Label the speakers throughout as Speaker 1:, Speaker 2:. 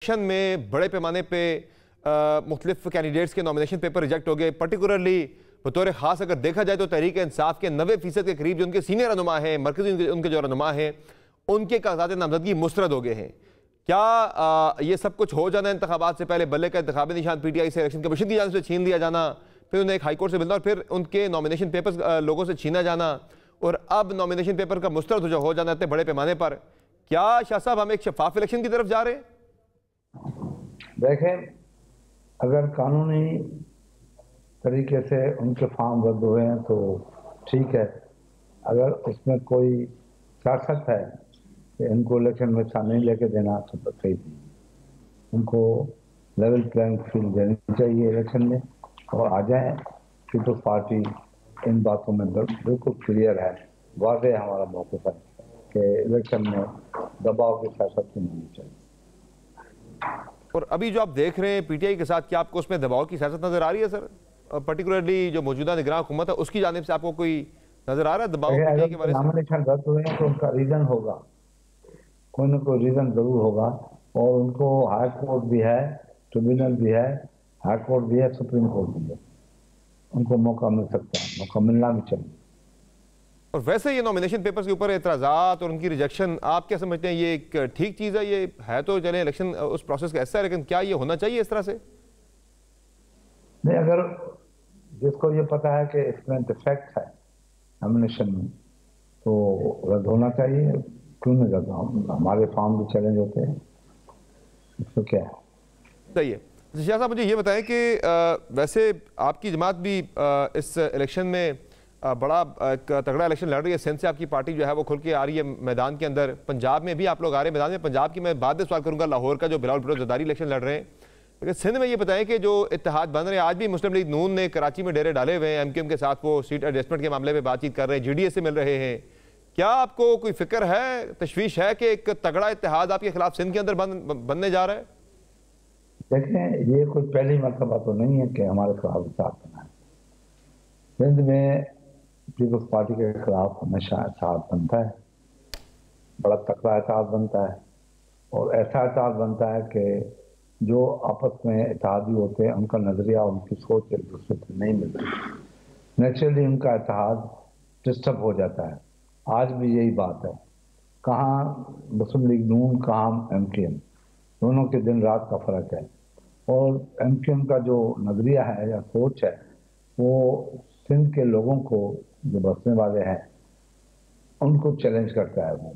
Speaker 1: Election میں بڑے پیمانے پہ مختلف کینڈیڈیٹس کے نومینیشن پیپر ریجیکٹ ہو گئے، پرٹیکولرلی بطور خاص اگر دیکھا جائے تو تحریک انصاف کے 90% کے قریب جو ان کے سینئر رہنما ہیں، مرکزی ان کے جو رہنما ہیں، ان کے کاغذات نامزدگی مسترد ہو گئے ہیں۔ کیا یہ سب کچھ ہو جانا انتخابات سے پہلے؟ بلے کا انتخابی نشان پی ٹی آئی سے الیکشن کمیشن کی جانب سے چھین لیا جانا، پھر انہیں ایک ہائی کورٹ سے ملنا اور پھر ان کے نومینیشن پیپرز لوگوں سے چھینا جانا، اور اب نومینیشن پیپر کا مسترد ہو جانا اتنے بڑے پیمانے پر، کیا شاہ صاحب ہم ایک شفاف الیکشن کی طرف جا رہے ہیں؟
Speaker 2: دیکھیں، اگر قانونی طریقے سے ان کے فارم رد ہوئے ہیں تو ٹھیک ہے، اگر اس میں کوئی سیاست ہے کہ ان کو الیکشن میں حصہ نہیں لے کے دینا تو صحیح نہیں، ان کو لیول پلینگ فیلڈ دینی چاہیے الیکشن میں، اور آ جائیں۔ پیپلز پارٹی ان باتوں میں بالکل کلیئر ہے، واضح ہمارا موقف ہے کہ الیکشن میں دباؤ کی سیاست نہیں ہونی چاہیے۔
Speaker 1: اور ابھی جو آپ دیکھ رہے ہیں پی ٹی آئی کے ساتھ، کیا آپ کو اس میں دباؤ کی سیاست نظر آ رہی ہے سر؟ پرٹیکولرلی جو موجودہ نگراں حکومت ہے اس کی جانب سے آپ کو کوئی نظر آ رہا ہے دباؤ پی ٹی آئی کے بارے سے؟
Speaker 2: نامنیشن رد ہوئے ہیں تو ان کا ریزن ہوگا، کوئی نہ کوئی ریزن ضرور ہوگا، اور ان کو ہائی کورٹ بھی ہے، ٹریبیونل بھی ہے، ہائی کورٹ بھی ہے، سپریم کورٹ بھی ہے، ان کو موقع مل سکتا ہے، موقع ملنا بھی چاہیے۔
Speaker 1: اور ویسے یہ نومینیشن پیپرز کے اوپر اعتراضات اور ان کی ریجیکشن آپ کیا سمجھتے ہیں؟ یہ ایک ٹھیک چیز ہے؟ یہ ہے تو چلیں الیکشن اس پروسیس کا حصہ ہے، لیکن کیا یہ ہونا چاہیے اس طرح سے؟
Speaker 2: نہیں، اگر جس کو یہ پتا ہے کہ اس میں ڈیفیکٹ ہے نامنیشن میں تو رد ہونا چاہیے، کیوں نہیں رد؟ ہمارے فارم بھی چیلنج ہوتے ہیں، اس کو کیا ہے؟
Speaker 1: صحیح ہے۔ شاہ صاحب مجھے یہ بتائیں کہ ویسے آپ کی جماعت بھی اس الیکشن میں بڑا تگڑا الیکشن لڑ رہی ہے، سندھ سے آپ کی پارٹی جو ہے وہ کھل کے آ رہی ہے میدان کے اندر، پنجاب میں بھی آپ لوگ آ رہے ہیں میدان میں۔ پنجاب کی میں بعد میں سوال کروں گا، لاہور کا جو بلاول بھٹو زرداری الیکشن لڑ رہے ہیں، لیکن سندھ میں یہ بتائیں کہ جو اتحاد بن رہے ہیں، آج بھی مسلم لیگ نون نے کراچی میں ڈیرے ڈالے ہوئے ہیں، ایم کیو ایم کے ساتھ وہ سیٹ ایڈجسٹمنٹ کے معاملے میں بات چیت کر رہے ہیں، جی ڈی ایس سے مل رہے ہیں۔ کیا آپ کو کوئی فکر ہے، تشویش ہے کہ ایک تگڑا اتحاد آپ کے خلاف سندھ کے اندر بننے جا رہا ہے؟
Speaker 2: دیکھیں، یہ کوئی پہلی مرتبہ تو نہیں ہے کہ ہمارے خلاف اتحاد بنا ہے۔ سندھ میں پیپلز پارٹی کے خلاف ہمیشہ اتحاد بنتا ہے، بڑا تکڑا اتحاد بنتا ہے، اور ایسا اتحاد بنتا ہے کہ جو آپس میں اتحادی ہوتے ہیں ان کا نظریہ، ان کی سوچ ایک دوسرے سے نہیں ملتی، نیچرلی ان کا اتحاد ڈسٹرب ہو جاتا ہے۔ آج بھی یہی بات ہے، کہاں مسلم لیگ نون، کہاں ایم کیو ایم، دونوں کے دن رات کا فرق ہے، اور ایم کیو ایم کا جو نظریہ ہے یا سوچ ہے وہ سندھ کے لوگوں کو جو بسنے والے ہیں ان کو چیلنج کرتا ہے، وہ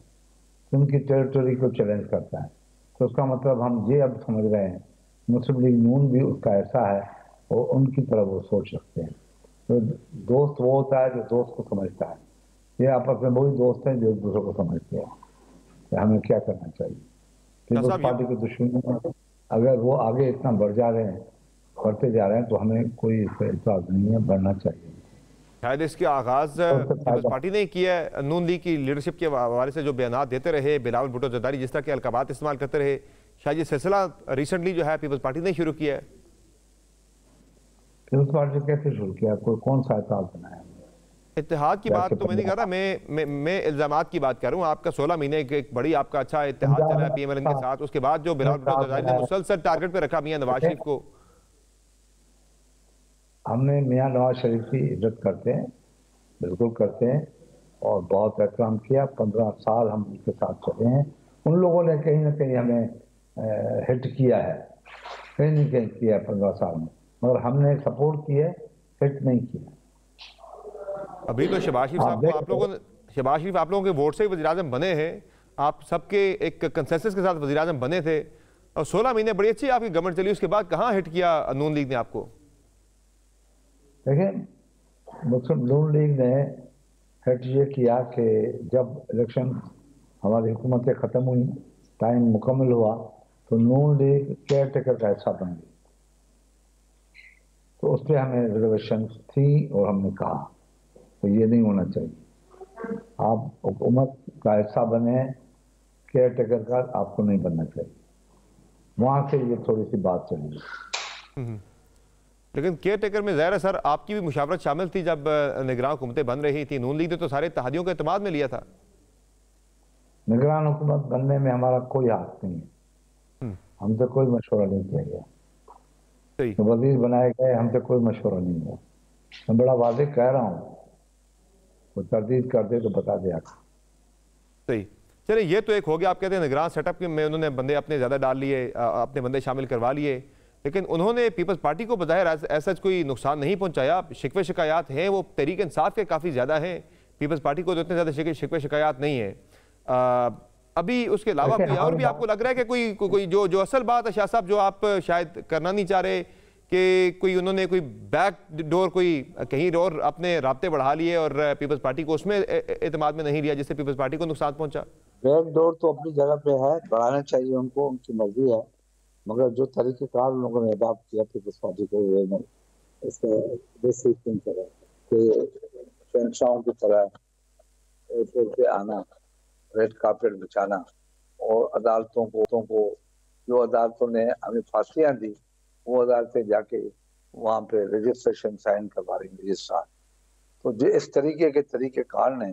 Speaker 2: سندھ کی ٹیریٹوری کو چیلنج کرتا ہے۔ تو اس کا مطلب ہم یہ اب سمجھ رہے ہیں مسلم لیگ نون بھی اس کا ایسا ہے، اور ان کی طرف وہ سوچ رکھتے ہیں۔ تو دوست وہ ہوتا ہے جو دوست کو سمجھتا ہے، یہ آپس میں وہی دوست ہیں جو ایک دوسرے کو سمجھتے ہیں کہ ہمیں کیا کرنا چاہیے۔ پیپلز پارٹی کے دشمنوں اگر وہ آگے اتنا بڑھ جا رہے ہیں، بڑھتے جا رہے ہیں، تو ہمیں کوئی اس سے اعتراض نہیں ہے، بڑھنا چاہیے۔
Speaker 1: شاید اس کے آغاز پیپلز پارٹی نے کیا ہے، نون لیگ کی لیڈرشپ کے حوالے سے جو بیانات دیتے رہے، بلاول بھٹو زرداری جس طرح کے القابات استعمال کرتے رہے، شاید یہ سلسلہ ریسنٹلی جو ہے پیپلز پارٹی نے شروع کیا ہے۔
Speaker 2: پیپلز پارٹی کیسے شروع کیا؟ کون سا اتحاد بنایا؟
Speaker 1: اتحاد کی بات تو میں نہیں کر رہا، میں الزامات کی بات کر رہا ہوں۔ آپ کا 16 مہینے ایک بڑی آپ کا اچھا اتحاد چلا ہے پی ایم ایل این کے ساتھ، اس کے بعد جو بلاول بھٹو زرداری نے مسلسل ٹارگٹ پہ رکھا میاں نواز شریف کو۔
Speaker 2: ہم نے میاں نواز شریف کی عزت کرتے ہیں، بالکل کرتے ہیں، اور بہت احترام کیا۔ 15 سال ہم ان کے ساتھ چلے ہیں۔ ان لوگوں نے کہیں نہ کہیں ہمیں ہٹ کیا ہے، کہیں نہ کہیں کیا ہے 15 سال میں، مگر ہم نے سپورٹ کی ہے، ہٹ نہیں کیا۔
Speaker 1: ابھی تو شہباز شریف صاحب کو شہباز شریف آپ لوگوں کے ووٹ سے وزیر اعظم بنے ہیں، آپ سب کے ایک کنسنسس کے ساتھ وزیر اعظم بنے تھے، اور 16 مہینے بڑی اچھی آپ کی گورنمنٹ چلی، اس کے بعد کہاں ہٹ کیا نون لیگ نے آپ کو؟
Speaker 2: دیکھیں، مسلم نون لیگ نے ہٹ یہ کیا کہ جب الیکشن ہماری حکومتیں ختم ہوئی، ٹائم مکمل ہوا، تو نون لیگ کیئر ٹیکر کا حصہ بن گئی۔ تو اس پہ ہمیں ریزرویشن تھی، اور ہم نے کہا تو یہ نہیں ہونا چاہیے، آپ حکومت کا حصہ بنے، کیئر ٹیکر کا آپ کو نہیں بننا چاہیے۔ وہاں سے یہ تھوڑی سی بات چلی۔
Speaker 1: لیکن کیئر ٹیکر میں ظاہر ہے سر آپ کی بھی مشاورت شامل تھی جب نگراں حکومتیں بن رہی تھی، نون لیگ نے تو سارے اتحادیوں کے اعتماد میں لیا تھا۔
Speaker 2: نگران حکومت بننے میں ہمارا کوئی حق نہیں ہے، हमसे कोई मशवरा नहीं किया गया।
Speaker 1: सही
Speaker 2: तो वजीर बनाए गए, हमसे कोई मशवरा नहीं हुआ। मैं बड़ा वाज़ेह कह रहा हूँ, वो तरदीद कर दे तो बता दे आकर।
Speaker 1: सही। चलिए, ये तो एक हो गया, आप कहते हैं निगरान सेटअप में उन्होंने बंदे अपने ज़्यादा डाल लिए, अपने बंदे शामिल करवा लिए, लेकिन उन्होंने पीपल्स पार्टी को बज़ाहिर ऐसा कोई नुकसान नहीं पहुंचाया। शिकवे शिकायत हैं वो तहरीक इंसाफ के काफ़ी ज़्यादा हैं, पीपल्स पार्टी को तो इतने ज़्यादा शिकवे शिकायत नहीं है। अभी उसके अलावा कोई और भी आपको लग रहा है कि कोई जो असल बात है शाह साहब, जो आप शायद करना नहीं चाह रहे, कि कोई उन्होंने कोई बैक डोर कोई कहीं और अपने राब्ते बढ़ा लिए और पीपल्स पार्टी को उसमें एतमाद में नहीं लिया, जिससे पीपल्स पार्टी को नुकसान पहुंचा?
Speaker 3: बैक डोर तो अपनी जगह पे है, बढ़ाना चाहिए उनको, उनकी मर्जी है, मगर जो तरीक़ेकार लोगों ने अडॉप्ट किया पीपल्स पार्टी को, इसका बेसिक थिंग करा कि शहंशाहों की तरह एयरपोर्ट पे आना, रेड कार्पेट बिछाना, और अदालतों को जो अदालतों ने हमें फांसियां दी, वो अदालतें जाके वहाँ पे रजिस्ट्रेशन साइन करवा रही रजिस्ट्रार। तो जो इस तरीके के तरीक़ेकार ने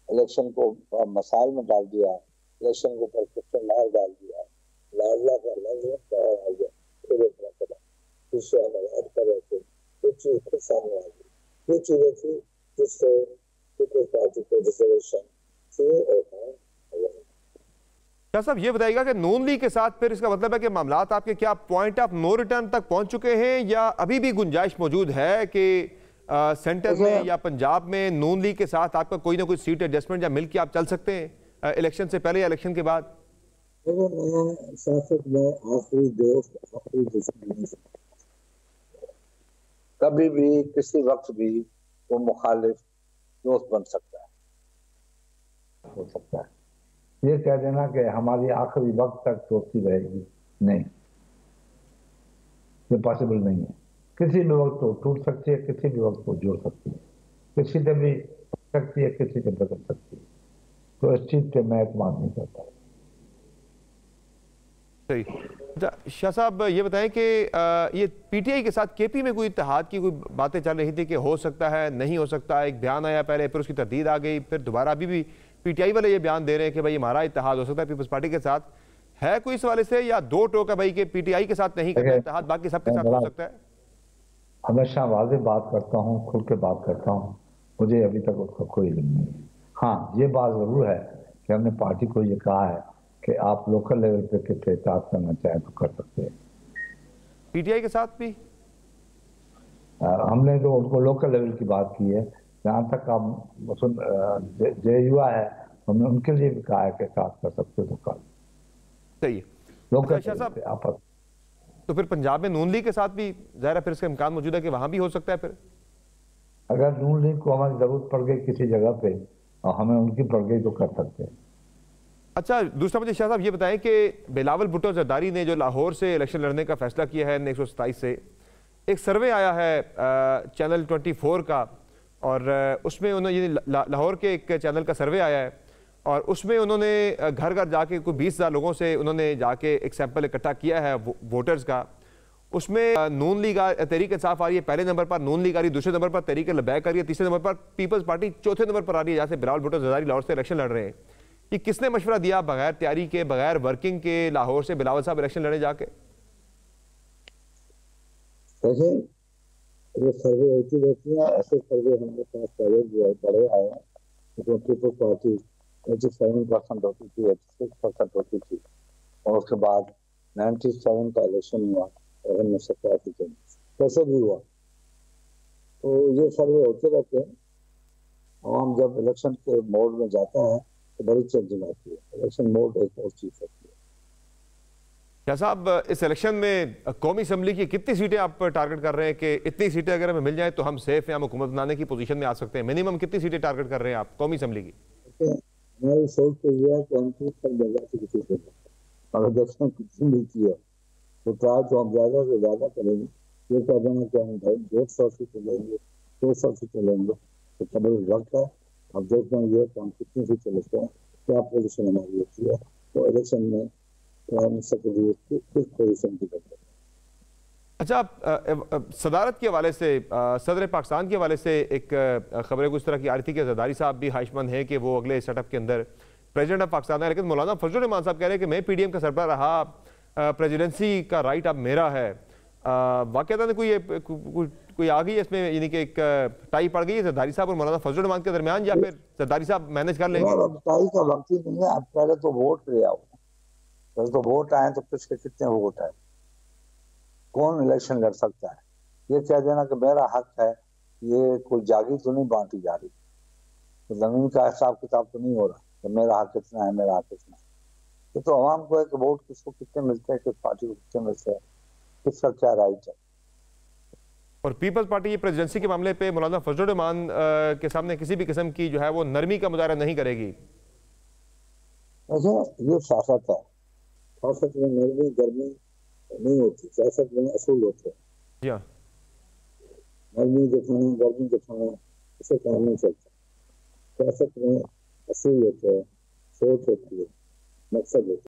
Speaker 3: इलेक्शन को मसाइल में डाल दिया, इलेक्शन को परफेक्शन लाल डाल दिया, लाडला का लफ्ज़ आ गया, फिर एक पता जिससे हम याद कर रहे थे, कुछ चीज़ खुद सामने आ गई, कुछ चीज़ें थी जिससे पीपल्स पार्टी को रिजर्वेशन थी और
Speaker 1: क्या साहब ये बताइएगा कि नून लीग के साथ फिर इसका मतलब है कि मामलात आपके क्या पॉइंट ऑफ नो रिटर्न तक पहुंच चुके हैं, या अभी भी गुंजाइश मौजूद है कि सेंटर में या पंजाब में नून लीग के साथ आपका कोई ना कोई सीट एडजस्टमेंट या मिल के आप चल सकते हैं इलेक्शन से पहले या इलेक्शन के बाद?
Speaker 3: मैं सियासत में आखिरी दोस्त, आखिरी दुश्मन, कभी भी किसी वक्त भी वो मुखालिफ दोस्त बन सकता है,
Speaker 2: हो सकता है। ये कह देना कि हमारी आखिरी वक्त तक दोस्ती रहेगी, नहीं, ये पॉसिबल नहीं है। किसी भी वक्त वो टूट सकती है, किसी भी वक्त वो जोड़ सकती है, किसी से भी सकती है, किसी से बदल सकती है। तो इस चीज पे मैं एतमाद नहीं करता।
Speaker 1: सही। अच्छा शाह साहब ये बताएं कि ये पीटीआई के साथ केपी में कोई इत्तेहाद की कोई बातें चल रही थी कि हो सकता है, नहीं हो सकता, एक बयान आया पहले, फिर उसकी तरदीद आ गई, फिर दोबारा अभी भी पीटीआई वाले ये बयान दे रहे हैं कि भाई हमारा इत्तेहाद हो सकता है पीपल्स पार्टी के साथ। है कोई इस वाले से, या दो टोक है भाई कि पीटीआई के साथ नहीं करना इत्तेहाद, बाकी सबके साथ हो सकता है?
Speaker 2: हमेशा वाज़ेह बात करता हूँ, खुल के बात करता हूँ, मुझे अभी तक उसका कोई इल्म नहीं है। हाँ, ये बात जरूर है कि हमने पार्टी को ये कहा है कि आप लोकल लेवल पे किससे इत्तेहाद करना चाहें तो कर सकते हैं।
Speaker 1: पीटीआई के साथ भी
Speaker 2: हमने तो उनको लोकल लेवल की बात की है। जहाँ तक आप जेयूआ है, हमने उनके लिए भी कहा है कि साथ कर सकते तो कर।
Speaker 1: सही है।
Speaker 2: लोकल
Speaker 1: साहब
Speaker 2: आपस
Speaker 1: तो फिर पंजाब में नून लीग के साथ भी ज़ाहिर फिर इसका इम्कान मौजूद है कि वहाँ भी हो सकता है। फिर
Speaker 2: अगर नून लीग को हमारी जरूरत पड़ गई किसी जगह पे और हमें उनकी पड़ गई तो कर सकते हैं।
Speaker 1: अच्छा, दूसरा मुझे शाह साहब ये बताएं कि बिलावल भुट्टो जरदारी ने जो लाहौर से इलेक्शन लड़ने का फैसला किया है 127 से, एक सर्वे आया है चैनल 24 का, और उसमें उन्होंने लाहौर के एक चैनल का सर्वे आया है, और उसमें उन्होंने घर घर जाके कोई 20,000 लोगों से उन्होंने जाके एक सैंपल इकट्ठा किया है वोटर्स का। उसमें नून लीग तहरीक इंसाफ आ रही है पहले नंबर पर, नून लीग आ रही है दूसरे नंबर पर, तहरीक लबैक आ रही है तीसरे नंबर पर, पीपल्स पार्टी चौथे नंबर पर आ रही है, जहाँ से बिलावल भुट्टो जरदारी लाहौर से इलेक्शन लड़ रहे हैं। कि किसने मशवरा दिया बगैर तैयारी के, बगैर वर्किंग के लाहौर से बिलावल साहब इलेक्शन लड़े जाके?
Speaker 3: ये सर्वे होती रहती है, ऐसे सर्वे हमारे पास पहले जो है बड़े आए हैं, तो पीपल्स पार्टी 87% होती थी, 86% होती थी, और उसके बाद 97 का इलेक्शन हुआ और हमने 70 कैसे भी हुआ। तो ये सर्वे होते रहते हैं, और हम जब इलेक्शन के मोड में जाता है तो बड़ी चेंजिंग आती है। इलेक्शन मोड एक और चीज होती है।
Speaker 1: क्या साहब इस इलेक्शन में कौमी असम्बली की कितनी सीटें आप टारगेट कर रहे हैं कि इतनी सीटें अगर हमें मिल जाए तो हम सेफ हैं, हम हुकूमत बनाने की पोजीशन में आ सकते हैं? मिनिमम कितनी सीटें टारगेट कर रहे हैं आप कौमी असम्बली की?
Speaker 3: हमारी सोच तो ये है कि हम 30 तक अगर इलेक्शन कितनी मिलती है तो ट्राई तो हम ज्यादा से ज्यादा करेंगे। ये कह देना कि हम 150 सीटें लेंगे, 200 सीटें लेंगे, तो कभी वक्त है। अब देखते हैं ये हम कितनी सीटें लेते हैं, क्या पोजीशन हमारी होती है, तो इलेक्शन में प्राइम मिनिस्टर के लिए किस पोजीशन की करते हैं।
Speaker 1: अच्छा, सदारत के हवाले से, सदर पाकिस्तान के हवाले से एक खबर है कुछ तरह की आ रही थी कि जरदारी साहब भी ख्वाहिशमंद हैं कि वो अगले सेटअप के अंदर प्रेसिडेंट ऑफ पाकिस्तान है, लेकिन मौलाना फजल रहमान साहब कह रहे हैं कि मैं PDM का सरबराह रहा, प्रेसिडेंसी का राइट अब मेरा है। वाकई कोई आ गई है इसमें, यानी कि एक टाई पड़ गई है जरदारी साहब और मौलाना फजल रहमान के दरमियान, या फिर जरदारी साहब मैनेज कर लेंगे?
Speaker 3: अब टाई का वक्त ही नहीं है। अब पहले तो वोट ले आओ, पहले तो वोट आए तो किसके कितने वोट आए, कौन इलेक्शन लड़ सकता है। ये कह देना कि मेरा हक है, ये कोई जागी तो नहीं बांटी जा रही, तो जमीन का हिसाब किताब तो नहीं हो रहा कि मेरा हक कितना है, मेरा हक कितना है। ये तो आवाम को है कि वोट किसको कितने मिलते हैं, किस पार्टी को कितने मिलते हैं, किसका क्या राइट है।
Speaker 1: और पीपल्स पार्टी ये प्रेसिडेंसी के मामले पे मौलाना फजल रहमान के सामने किसी भी किस्म की जो है वो नरमी का मुजाहरा नहीं करेगी।
Speaker 3: ये सियासत है, सियासत में नरमी गर्मी नहीं होती, सियासत में असूल होते हैं।
Speaker 1: जी हाँ,
Speaker 3: नरमी दिखाना गर्मी दिखाना इसे काम नहीं चलता। सियासत में असूल होते हैं, सोच होती है, मकसद होता है।